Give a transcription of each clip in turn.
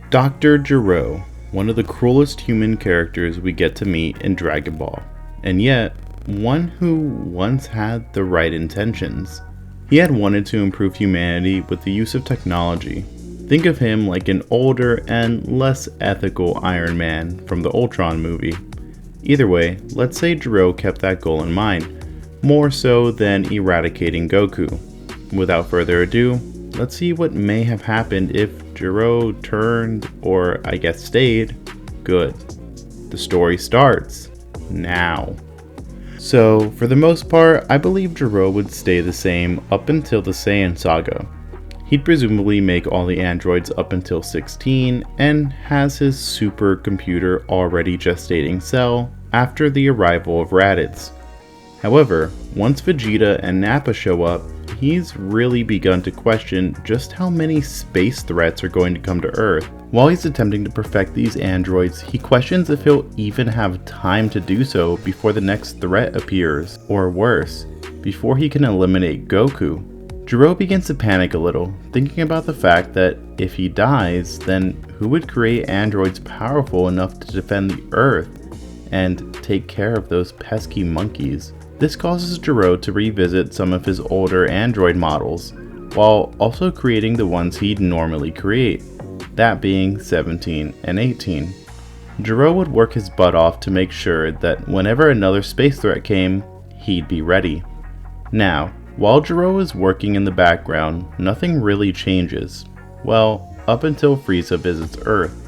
Dr. Gero, one of the cruelest human characters we get to meet in Dragon Ball, and yet one who once had the right intentions. He had wanted to improve humanity with the use of technology. Think of him like an older and less ethical Iron Man from the Ultron movie. Either way, let's say Gero kept that goal in mind, more so than eradicating Goku. Without further ado, let's see what may have happened if Gero turned, or I guess stayed, good. The story starts now. So, for the most part, I believe Gero would stay the same up until the Saiyan saga. He'd presumably make all the androids up until 16 and has his supercomputer already gestating Cell after the arrival of Raditz. However, once Vegeta and Nappa show up, he's really begun to question just how many space threats are going to come to Earth. While he's attempting to perfect these androids, he questions if he'll even have time to do so before the next threat appears, or worse, before he can eliminate Goku. Gero begins to panic a little, thinking about the fact that if he dies, then who would create androids powerful enough to defend the Earth and take care of those pesky monkeys? This causes Gero to revisit some of his older android models, while also creating the ones he'd normally create, that being 17 and 18. Gero would work his butt off to make sure that whenever another space threat came, he'd be ready. Now, while Gero is working in the background, nothing really changes. Well, up until Frieza visits Earth.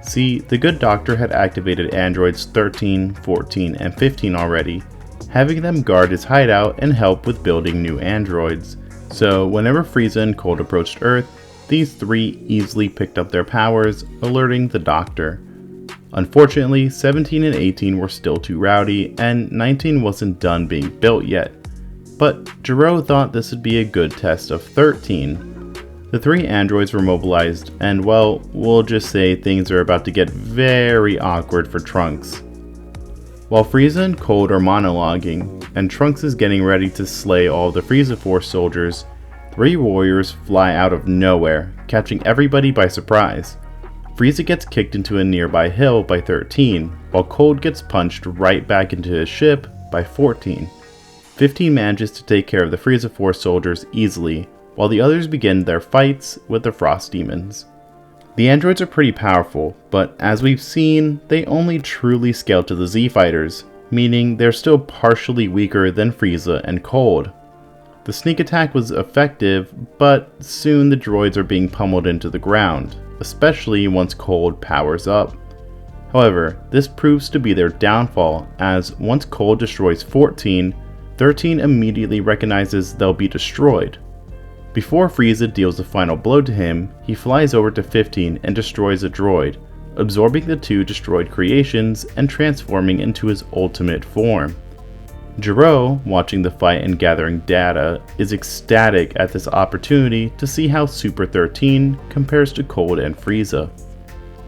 See, the good doctor had activated androids 13, 14, and 15 already, having them guard his hideout and help with building new androids. So whenever Frieza and Cold approached Earth, these three easily picked up their powers, alerting the Doctor. Unfortunately, 17 and 18 were still too rowdy, and 19 wasn't done being built yet. But Gero thought this would be a good test of 13. The three androids were mobilized, and well, we'll just say things are about to get very awkward for Trunks. While Frieza and Cold are monologuing, and Trunks is getting ready to slay all of the Frieza Force soldiers, three warriors fly out of nowhere, catching everybody by surprise. Frieza gets kicked into a nearby hill by 13, while Cold gets punched right back into his ship by 14. 15 manages to take care of the Frieza Force soldiers easily, while the others begin their fights with the Frost Demons. The androids are pretty powerful, but as we've seen, they only truly scale to the Z Fighters, meaning they're still partially weaker than Frieza and Cold. The sneak attack was effective, but soon the droids are being pummeled into the ground, especially once Cold powers up. However, this proves to be their downfall, as once Cold destroys 14, 13 immediately recognizes they'll be destroyed. Before Frieza deals the final blow to him, he flies over to 15 and destroys a droid, absorbing the two destroyed creations and transforming into his ultimate form. Gero, watching the fight and gathering data, is ecstatic at this opportunity to see how Super 13 compares to Cold and Frieza.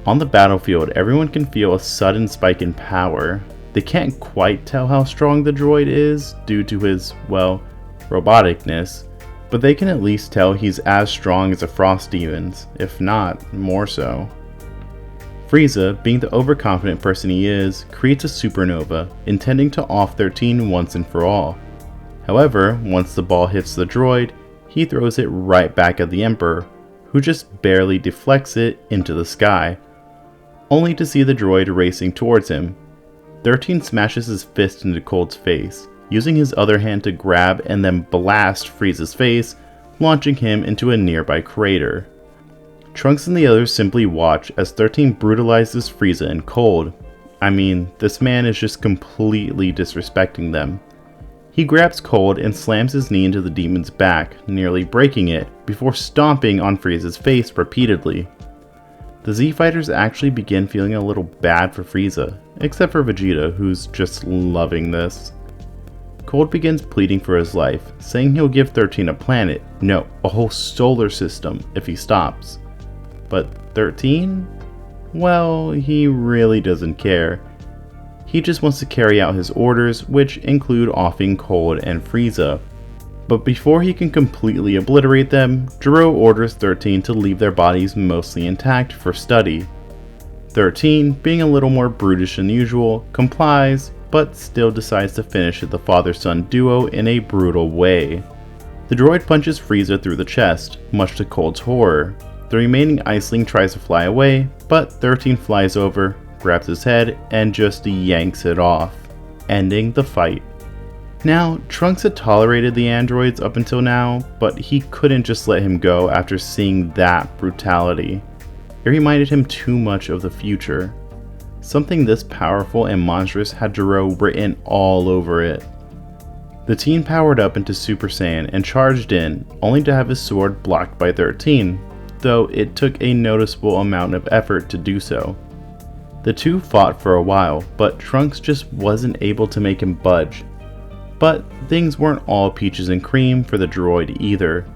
On the battlefield, everyone can feel a sudden spike in power. They can't quite tell how strong the droid is due to his, well, roboticness, but they can at least tell he's as strong as the Frost Demons, if not more so. Frieza, being the overconfident person he is, creates a supernova, intending to off 13 once and for all. However, once the ball hits the droid, he throws it right back at the Emperor, who just barely deflects it into the sky, only to see the droid racing towards him. 13 smashes his fist into Cold's face, using his other hand to grab and then blast Frieza's face, launching him into a nearby crater. Trunks and the others simply watch as 13 brutalizes Frieza and Cold. I mean, this man is just completely disrespecting them. He grabs Cold and slams his knee into the demon's back, nearly breaking it, before stomping on Frieza's face repeatedly. The Z Fighters actually begin feeling a little bad for Frieza, except for Vegeta, who's just loving this. Cold begins pleading for his life, saying he'll give 13 a planet, no, a whole solar system, if he stops. But 13? Well, he really doesn't care. He just wants to carry out his orders, which include offing Cold and Frieza. But before he can completely obliterate them, Gero orders 13 to leave their bodies mostly intact for study. 13, being a little more brutish than usual, complies, but still decides to finish the father-son duo in a brutal way. The droid punches Frieza through the chest, much to Cold's horror. The remaining Iceling tries to fly away, but 13 flies over, grabs his head, and just yanks it off, ending the fight. Now, Trunks had tolerated the androids up until now, but he couldn't just let him go after seeing that brutality. It reminded him too much of the future. Something this powerful and monstrous had Gero written all over it. The teen powered up into Super Saiyan and charged in, only to have his sword blocked by 13, though it took a noticeable amount of effort to do so. The two fought for a while, but Trunks just wasn't able to make him budge. But things weren't all peaches and cream for the droid either.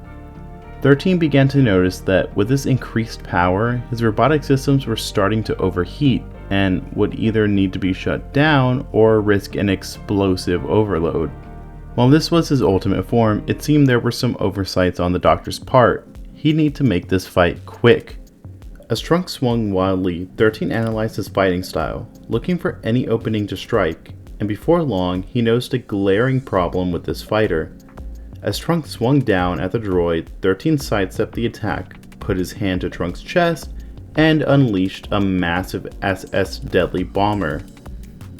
13 began to notice that with this increased power, his robotic systems were starting to overheat and would either need to be shut down or risk an explosive overload. While this was his ultimate form, it seemed there were some oversights on the Doctor's part. He'd need to make this fight quick. As Trunks swung wildly, 13 analyzed his fighting style, looking for any opening to strike, and before long, he noticed a glaring problem with this fighter. As Trunks swung down at the droid, 13 sidestepped the attack, put his hand to Trunks' chest, and unleashed a massive SS Deadly Bomber.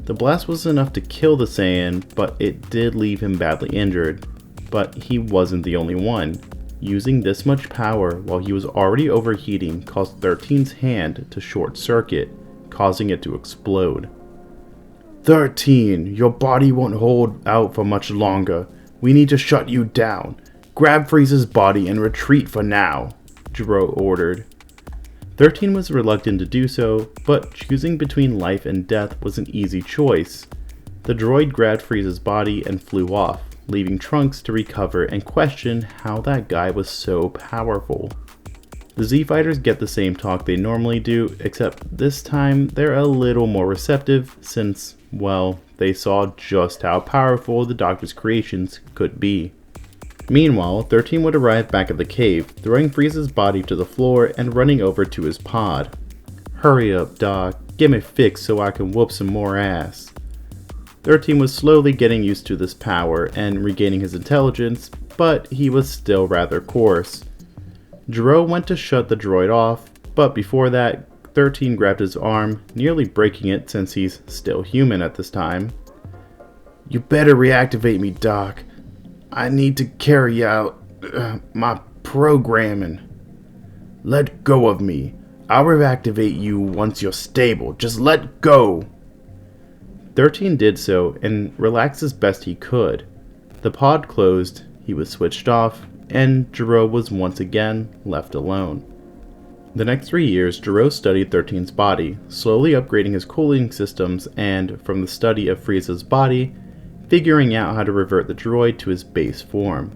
The blast was enough to kill the Saiyan, but it did leave him badly injured. But he wasn't the only one. Using this much power while he was already overheating caused 13's hand to short circuit, causing it to explode. 13, your body won't hold out for much longer. We need to shut you down. Grab Frieza's body and retreat for now, Gero ordered. 13 was reluctant to do so, but choosing between life and death was an easy choice. The droid grabbed Frieza's body and flew off, leaving Trunks to recover and question how that guy was so powerful. The Z-Fighters get the same talk they normally do, except this time they're a little more receptive since, well, they saw just how powerful the Doctor's creations could be. Meanwhile, 13 would arrive back at the cave, throwing Frieza's body to the floor and running over to his pod. Hurry up, Doc, get me fixed so I can whoop some more ass. 13 was slowly getting used to this power and regaining his intelligence, but he was still rather coarse. Gero went to shut the droid off, but before that, 13 grabbed his arm, nearly breaking it since he's still human at this time. You better reactivate me, Doc. I need to carry out my programming. Let go of me. I'll reactivate you once you're stable. Just let go. 13 did so and relaxed as best he could. The pod closed, he was switched off, and Gero was once again left alone. The next 3 years, Gero studied 13's body, slowly upgrading his cooling systems and, from the study of Frieza's body, figuring out how to revert the droid to his base form.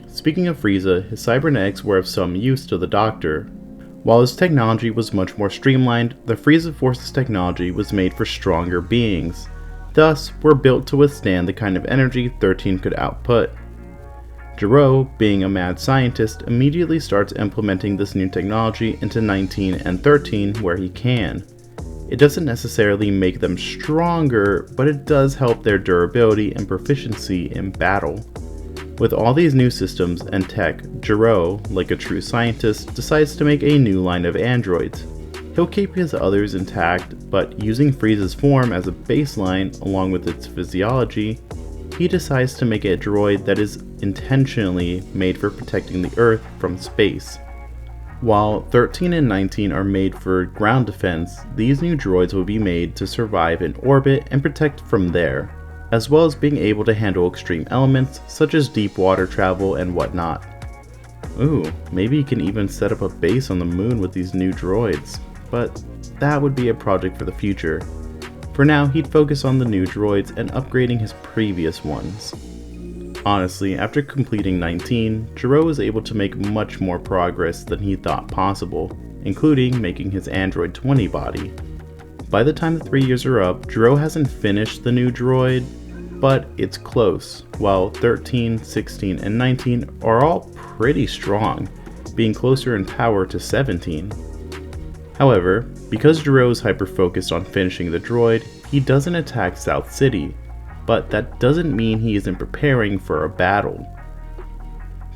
Speaking of Frieza, his cybernetics were of some use to the Doctor. While his technology was much more streamlined, the Frieza Force's technology was made for stronger beings, thus were built to withstand the kind of energy 13 could output. Gero, being a mad scientist, immediately starts implementing this new technology into 19 and 13 where he can. It doesn't necessarily make them stronger, but it does help their durability and proficiency in battle. With all these new systems and tech, Gero, like a true scientist, decides to make a new line of androids. He'll keep his others intact, but using Frieza's form as a baseline along with its physiology, he decides to make a droid that is intentionally made for protecting the Earth from space. While 13 and 19 are made for ground defense, these new droids will be made to survive in orbit and protect from there, as well as being able to handle extreme elements such as deep water travel and whatnot. Ooh, maybe he can even set up a base on the moon with these new droids, but that would be a project for the future. For now, he'd focus on the new droids and upgrading his previous ones. Honestly, after completing 19, Gero was able to make much more progress than he thought possible, including making his Android 20 body. By the time the 3 years are up, Gero hasn't finished the new droid, but it's close, while 13, 16, and 19 are all pretty strong, being closer in power to 17. However, because Gero is hyper-focused on finishing the droid, he doesn't attack South City, but that doesn't mean he isn't preparing for a battle.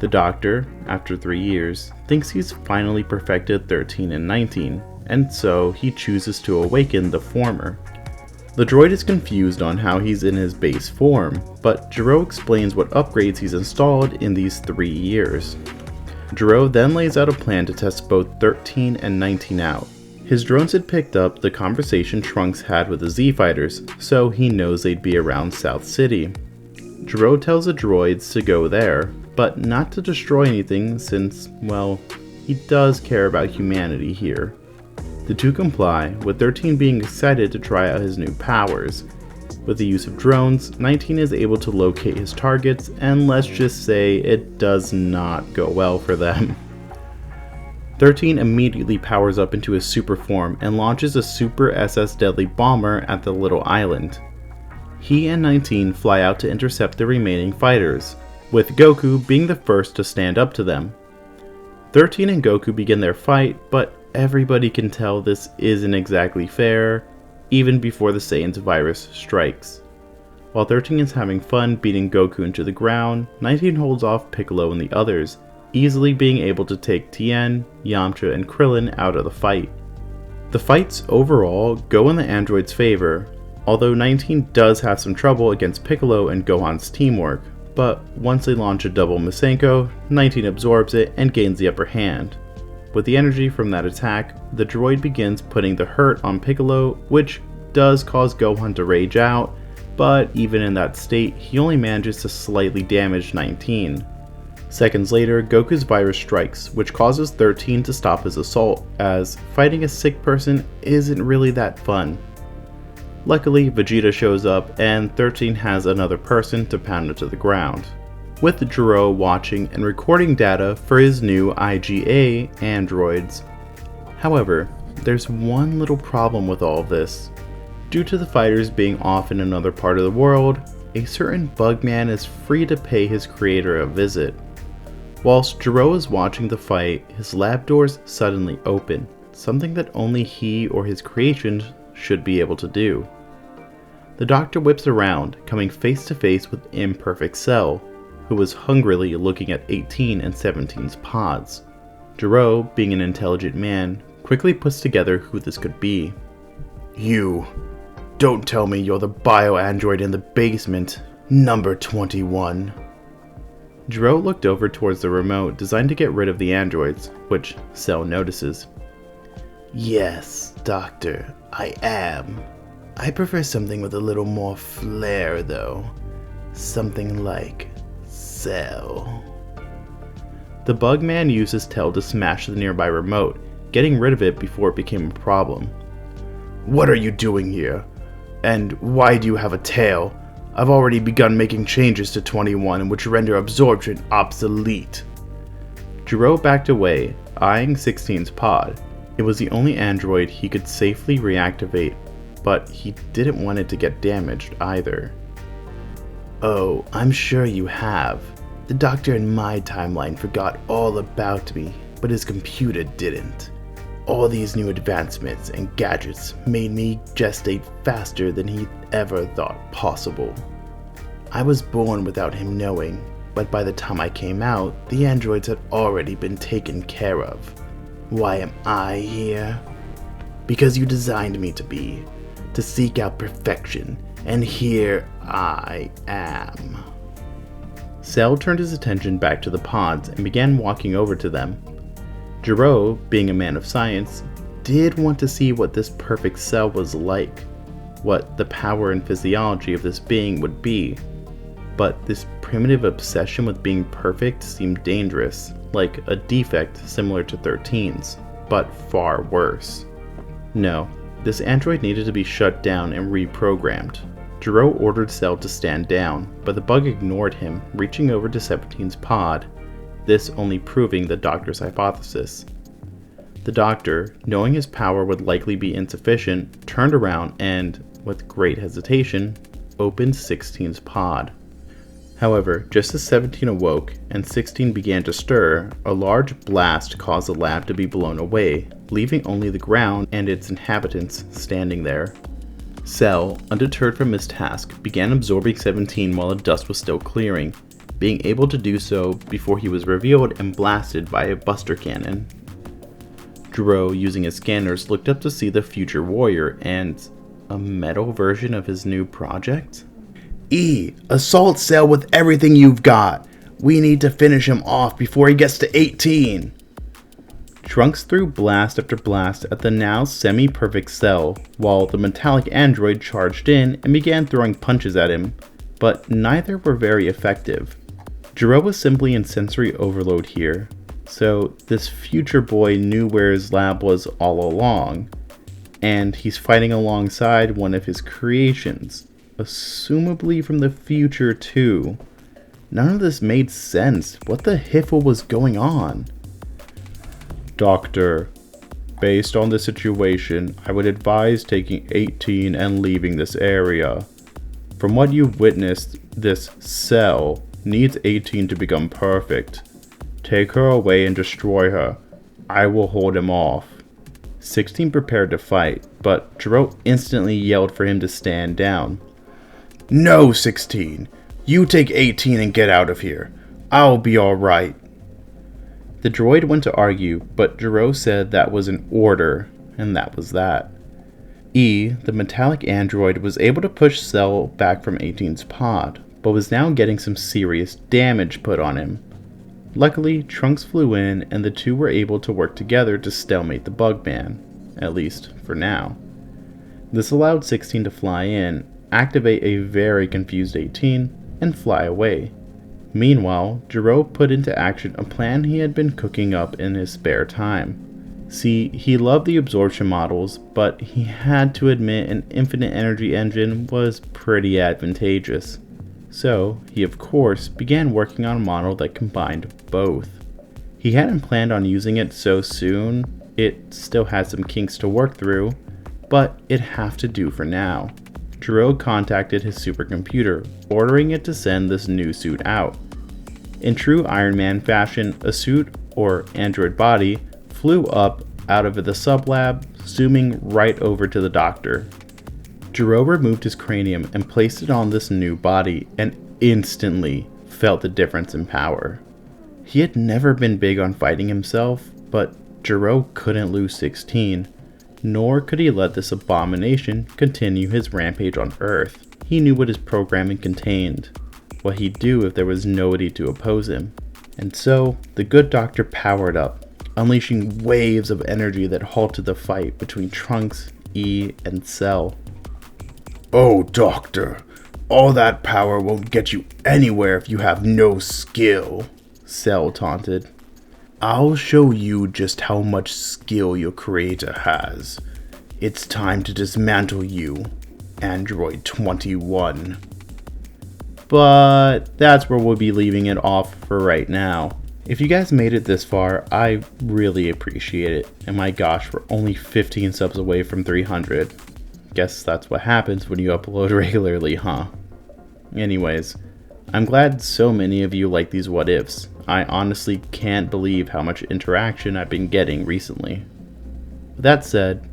The Doctor, after 3 years, thinks he's finally perfected 13 and 19, and so he chooses to awaken the former. The droid is confused on how he's in his base form, but Gero explains what upgrades he's installed in these 3 years. Gero then lays out a plan to test both 13 and 19 out. His drones had picked up the conversation Trunks had with the Z-Fighters, so he knows they'd be around South City. Gero tells the droids to go there, but not to destroy anything since, well, he does care about humanity here. The two comply, with 13 being excited to try out his new powers. With the use of drones, 19 is able to locate his targets, and let's just say it does not go well for them. 13 immediately powers up into his super form and launches a Super SS Deadly Bomber at the little island. He and 19 fly out to intercept the remaining fighters, with Goku being the first to stand up to them. 13 and Goku begin their fight, but everybody can tell this isn't exactly fair, even before the Saiyans virus strikes. While 13 is having fun beating Goku into the ground, 19 holds off Piccolo and the others, easily being able to take Tien, Yamcha, and Krillin out of the fight. The fights overall go in the android's favor, although 19 does have some trouble against Piccolo and Gohan's teamwork, but once they launch a double Masenko, 19 absorbs it and gains the upper hand. With the energy from that attack, the droid begins putting the hurt on Piccolo, which does cause Gohan to rage out, but even in that state, he only manages to slightly damage 19. Seconds later, Goku's virus strikes, which causes 13 to stop his assault, as fighting a sick person isn't really that fun. Luckily, Vegeta shows up, and 13 has another person to pound into the ground, with Gero watching and recording data for his new IGA androids. However, there's one little problem with all of this. Due to the fighters being off in another part of the world, a certain Bugman is free to pay his creator a visit. Whilst Gero is watching the fight, his lab doors suddenly open, something that only he or his creations should be able to do. The Doctor whips around, coming face to face with Imperfect Cell, who was hungrily looking at 18 and 17's pods. Gero, being an intelligent man, quickly puts together who this could be. "You, don't tell me you're the bio-android in the basement, number 21. Gero looked over towards the remote designed to get rid of the androids, which Cell notices. "Yes, Doctor, I am. I prefer something with a little more flair though. Something like Cell." The Bugman uses Tell to smash the nearby remote, getting rid of it before it became a problem. "What are you doing here? And why do you have a tail? I've already begun making changes to 21 which render absorption obsolete." Gero backed away, eyeing 16's pod. It was the only android he could safely reactivate, but he didn't want it to get damaged either. "Oh, I'm sure you have. The Doctor in my timeline forgot all about me, but his computer didn't. All these new advancements and gadgets made me gestate faster than he ever thought possible. I was born without him knowing, but by the time I came out, the androids had already been taken care of. Why am I here? Because you designed me to be, to seek out perfection, and here I am." Cell turned his attention back to the pods and began walking over to them. Gero, being a man of science, did want to see what this perfect cell was like, what the power and physiology of this being would be. But this primitive obsession with being perfect seemed dangerous, like a defect similar to 13's, but far worse. No, this android needed to be shut down and reprogrammed. Gero ordered Cell to stand down, but the bug ignored him, reaching over to 17's pod, this only proving the Doctor's hypothesis. The Doctor, knowing his power would likely be insufficient, turned around and, with great hesitation, opened 16's pod. However, just as 17 awoke and 16 began to stir, a large blast caused the lab to be blown away, leaving only the ground and its inhabitants standing there. Cell, undeterred from his task, began absorbing 17 while the dust was still clearing, being able to do so before he was revealed and blasted by a buster cannon. Gero, using his scanners, looked up to see the future warrior and a metal version of his new project? Assault Cell with everything you've got. We need to finish him off before he gets to 18. Trunks threw blast after blast at the now semi-perfect Cell, while the metallic android charged in and began throwing punches at him, but neither were very effective. Gero was simply in sensory overload here, so this future boy knew where his lab was all along, and he's fighting alongside one of his creations, assumably from the future too. None of this made sense. What the hiffle was going on? Doctor, based on the situation, I would advise taking 18 and leaving this area. From what you've witnessed, this Cell needs 18 to become perfect. Take her away and destroy her. I will hold him off. 16 prepared to fight, but Gero instantly yelled for him to stand down. No, 16. You take 18 and get out of here. I'll be alright. The droid went to argue, but Gero said that was an order, and that was that. The metallic android, was able to push Cell back from 18's pod, but was now getting some serious damage put on him. Luckily, Trunks flew in, and the two were able to work together to stalemate the Bugman, at least for now. This allowed 16 to fly in, activate a very confused 18, and fly away. Meanwhile, Gero put into action a plan he had been cooking up in his spare time. See, he loved the absorption models, but he had to admit an infinite energy engine was pretty advantageous. So, he of course began working on a model that combined both. He hadn't planned on using it so soon, it still had some kinks to work through, but it'd have to do for now. Gero contacted his supercomputer, ordering it to send this new suit out. In true Iron Man fashion, a suit, or android body, flew up out of the sublab, zooming right over to the doctor. Gero removed his cranium and placed it on this new body, and instantly felt the difference in power. He had never been big on fighting himself, but Gero couldn't lose 16. Nor could he let this abomination continue his rampage on Earth. He knew what his programming contained, what he'd do if there was nobody to oppose him. And so, the good doctor powered up, unleashing waves of energy that halted the fight between Trunks, and Cell. Oh, Doctor, all that power won't get you anywhere if you have no skill, Cell taunted. I'll show you just how much skill your creator has. It's time to dismantle you, Android 21. But that's where we'll be leaving it off for right now. If you guys made it this far, I really appreciate it. And my gosh, we're only 15 subs away from 300. Guess that's what happens when you upload regularly, huh? Anyways, I'm glad so many of you like these what ifs. I honestly can't believe how much interaction I've been getting recently. With that said,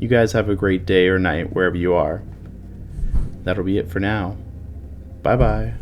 you guys have a great day or night wherever you are. That'll be it for now. Bye bye.